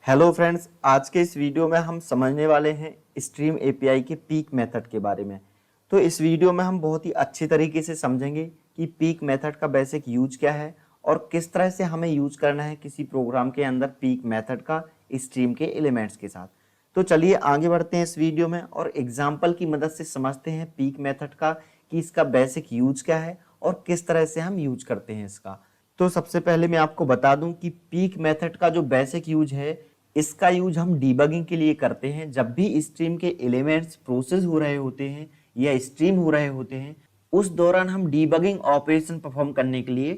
Hello friends, आज के इस वीडियो में हम समझने वाले हैं स्ट्रीम एपीआई के पीक मेथड के बारे में। तो इस वीडियो में हम बहुत ही अच्छी तरीके से समझेंगे कि पीक मेथड का बेसिक यूज क्या है और किस तरह से हमें यूज करना है किसी प्रोग्राम के अंदर पीक मेथड का स्ट्रीम के एलिमेंट्स के साथ। तो चलिए आगे बढ़ते हैं इस वीडियो में और एग्जाम्पल की मदद से समझते हैं पीक मेथड का कि इसका बेसिक यूज क्या है और किस तरह से हम यूज करते हैं इसका। तो सबसे पहले मैं आपको बता दूं कि पीक मेथड का जो बेसिक यूज है, इसका यूज हम डीबगिंग के लिए करते हैं। जब भी स्ट्रीम के एलिमेंट्स प्रोसेस हो रहे होते हैं या स्ट्रीम हो रहे होते हैं, उस दौरान हम डीबगिंग ऑपरेशन परफॉर्म करने के लिए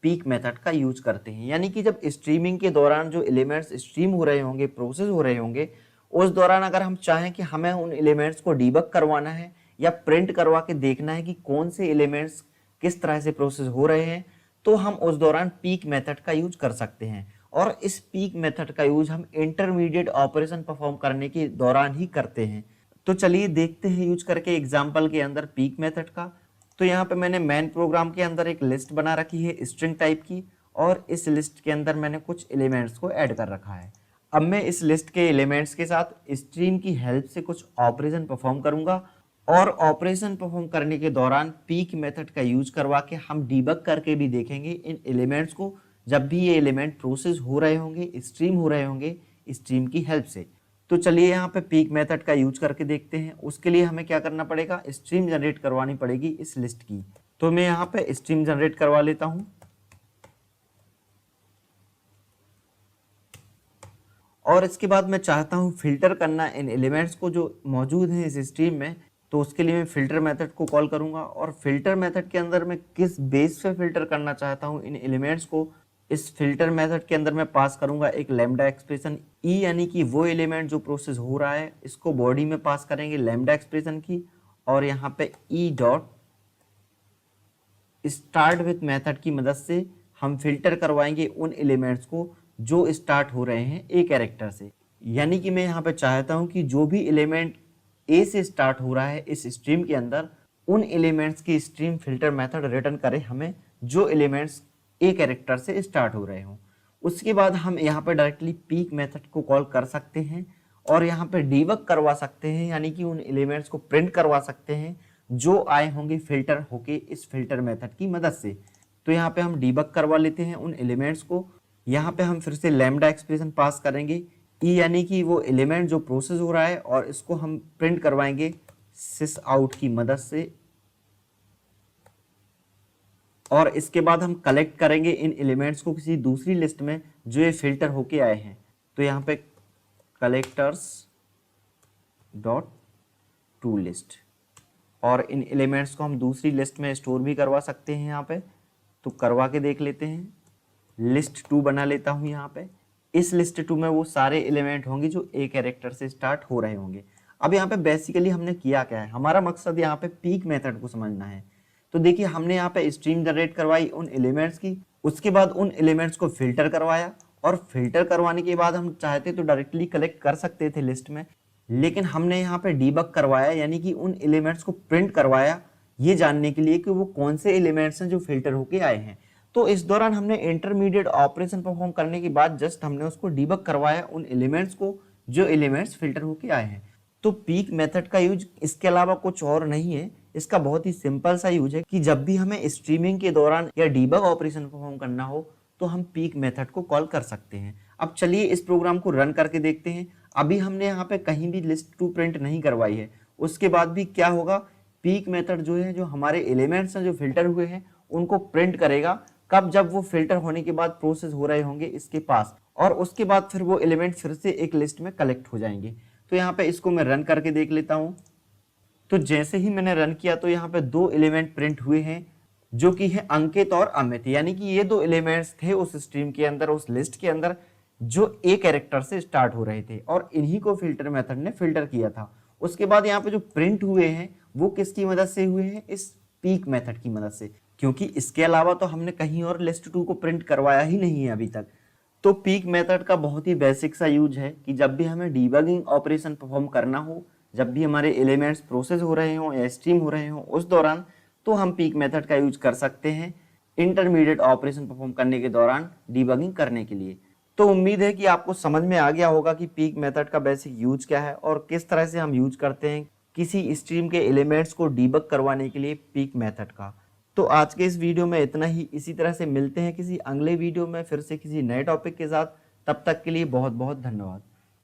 पीक मेथड का यूज करते हैं। यानी कि जब स्ट्रीमिंग के दौरान जो एलिमेंट्स स्ट्रीम हो रहे होंगे, प्रोसेस हो रहे होंगे, उस दौरान अगर हम चाहें कि हमें उन एलिमेंट्स को डीबग करवाना है या प्रिंट करवा के देखना है कि कौन से एलिमेंट्स किस तरह से प्रोसेस हो रहे हैं, तो हम उस दौरान पीक मेथड का यूज कर सकते हैं। और इस पीक मेथड का यूज हम इंटरमीडिएट ऑपरेशन परफॉर्म करने के दौरान ही करते हैं। तो चलिए देखते हैं यूज करके एग्जांपल के अंदर पीक मेथड का। तो यहाँ पे मैंने मेन प्रोग्राम के अंदर एक लिस्ट बना रखी है स्ट्रिंग टाइप की, और इस लिस्ट के अंदर मैंने कुछ एलिमेंट्स को ऐड कर रखा है। अब मैं इस लिस्ट के एलिमेंट्स के साथ स्ट्रीम की हेल्प से कुछ ऑपरेशन परफॉर्म करूंगा, और ऑपरेशन परफॉर्म करने के दौरान पीक मेथड का यूज करवा के हम डीबग करके भी देखेंगे इन एलिमेंट्स को, जब भी ये एलिमेंट प्रोसेस हो रहे होंगे, स्ट्रीम हो रहे होंगे स्ट्रीम की हेल्प से। तो चलिए यहाँ पे पीक मेथड का यूज करके देखते हैं। उसके लिए हमें क्या करना पड़ेगा, स्ट्रीम जनरेट करवानी पड़ेगी इस लिस्ट की। तो मैं यहाँ पे स्ट्रीम जनरेट करवा लेता हूँ, और इसके बाद मैं चाहता हूँ फिल्टर करना इन एलिमेंट्स को जो मौजूद हैं इस स्ट्रीम में। तो उसके लिए मैं फिल्टर मेथड को कॉल करूंगा, और फिल्टर मेथड के अंदर मैं किस बेस पे फिल्टर करना चाहता हूँ इन एलिमेंट्स को, इस फिल्टर मेथड के अंदर मैं पास करूंगा एक लैम्डा एक्सप्रेशन ई, यानी कि वो एलिमेंट जो प्रोसेस हो रहा है इसको बॉडी में पास करेंगे लैम्डा एक्सप्रेशन की, और यहाँ पे E dot start with method की मदद से हम फिल्टर करवाएंगे उन एलिमेंट्स को जो स्टार्ट हो रहे हैं ए कैरेक्टर से। यानी कि मैं यहाँ पे चाहता हूँ कि जो भी एलिमेंट ए से स्टार्ट हो रहा है इस स्ट्रीम के अंदर, उन एलिमेंट्स की स्ट्रीम फिल्टर मेथड रिटर्न करे हमें जो एलिमेंट्स ए कैरेक्टर से स्टार्ट हो रहे हों। उसके बाद हम यहाँ पे डायरेक्टली पीक मेथड को कॉल कर सकते हैं और यहाँ पे डीबग करवा सकते हैं, यानी कि उन एलिमेंट्स को प्रिंट करवा सकते हैं जो आए होंगे फिल्टर होके इस फिल्टर मेथड की मदद से। तो यहाँ पे हम डीबग करवा लेते हैं उन एलिमेंट्स को। यहाँ पे हम फिर से लैम्डा एक्सप्रेशन पास करेंगे ई, यानी कि वो एलिमेंट जो प्रोसेस हो रहा है, और इसको हम प्रिंट करवाएंगे सिस आउट की मदद से। और इसके बाद हम कलेक्ट करेंगे इन एलिमेंट्स को किसी दूसरी लिस्ट में जो ये फिल्टर होके आए हैं। तो यहाँ पे कलेक्टर्स डॉट टू लिस्ट, और इन एलिमेंट्स को हम दूसरी लिस्ट में स्टोर भी करवा सकते हैं यहाँ पे। तो करवा के देख लेते हैं। लिस्ट 2 बना लेता हूँ यहाँ पे। इस लिस्ट 2 में वो सारे एलिमेंट होंगे जो ए कैरेक्टर से स्टार्ट हो रहे होंगे। अब यहाँ पे बेसिकली हमने किया क्या है, हमारा मकसद यहाँ पे पीक मेथड को समझना है। तो देखिए हमने यहाँ पे स्ट्रीम जनरेट करवाई उन एलिमेंट्स की, उसके बाद उन एलिमेंट्स को फिल्टर करवाया, और फिल्टर करवाने के बाद हम चाहते तो डायरेक्टली कलेक्ट कर सकते थे लिस्ट में, लेकिन हमने यहाँ पे डीबग करवाया, यानी कि उन एलिमेंट्स को प्रिंट करवाया ये जानने के लिए कि वो कौन से एलिमेंट्स हैं जो फिल्टर होके आए हैं। तो इस दौरान हमने इंटरमीडिएट ऑपरेशन परफॉर्म करने के बाद जस्ट हमने उसको डीबग करवाया उन एलिमेंट्स को जो एलिमेंट्स फिल्टर होके आए हैं। तो पीक मेथड का यूज इसके अलावा कुछ और नहीं है। इसका बहुत ही सिंपल सा यूज है कि जब भी हमें स्ट्रीमिंग के दौरान या डीबग ऑपरेशन परफॉर्म करना हो तो हम पीक मेथड को कॉल कर सकते हैं। अब चलिए इस प्रोग्राम को रन करके देखते हैं। अभी हमने यहाँ पे कहीं भी लिस्ट 2 प्रिंट नहीं करवाई है, उसके बाद भी क्या होगा, पीक मेथड जो है जो हमारे एलिमेंट्स हैं जो फिल्टर हुए हैं उनको प्रिंट करेगा। कब, जब वो फिल्टर होने के बाद प्रोसेस हो रहे होंगे इसके पास, और उसके बाद फिर वो एलिमेंट फिर से एक लिस्ट में कलेक्ट हो जाएंगे। तो यहाँ पे इसको मैं रन करके देख लेता हूँ। तो जैसे ही मैंने रन किया तो यहाँ पे 2 एलिमेंट प्रिंट हुए हैं जो कि है अंकित और अमित, यानी कि ये 2 एलिमेंट्स थे उस स्ट्रीम के अंदर, उस लिस्ट के अंदर जो ए कैरेक्टर से स्टार्ट हो रहे थे, और इन्हीं को फिल्टर मेथड ने फिल्टर किया था। उसके बाद यहाँ पे जो प्रिंट हुए हैं वो किसकी मदद से हुए हैं, इस पीक मेथड की मदद से, क्योंकि इसके अलावा तो हमने कहीं और लिस्ट 2 को प्रिंट करवाया ही नहीं है अभी तक। तो पीक मेथड का बहुत ही बेसिक सा यूज है कि जब भी हमें डीबगिंग ऑपरेशन परफॉर्म करना हो, जब भी हमारे एलिमेंट्स प्रोसेस हो रहे हों या स्ट्रीम हो रहे हों उस दौरान, तो हम पीक मेथड का यूज कर सकते हैं इंटरमीडिएट ऑपरेशन परफॉर्म करने के दौरान डीबगिंग करने के लिए। तो उम्मीद है कि आपको समझ में आ गया होगा कि पीक मेथड का बेसिक यूज क्या है और किस तरह से हम यूज करते हैं किसी स्ट्रीम के एलिमेंट्स को डीबग करवाने के लिए पीक मेथड का। तो आज के इस वीडियो में इतना ही। इसी तरह से मिलते हैं किसी अगले वीडियो में फिर से किसी नए टॉपिक के साथ। तब तक के लिए बहुत बहुत धन्यवाद।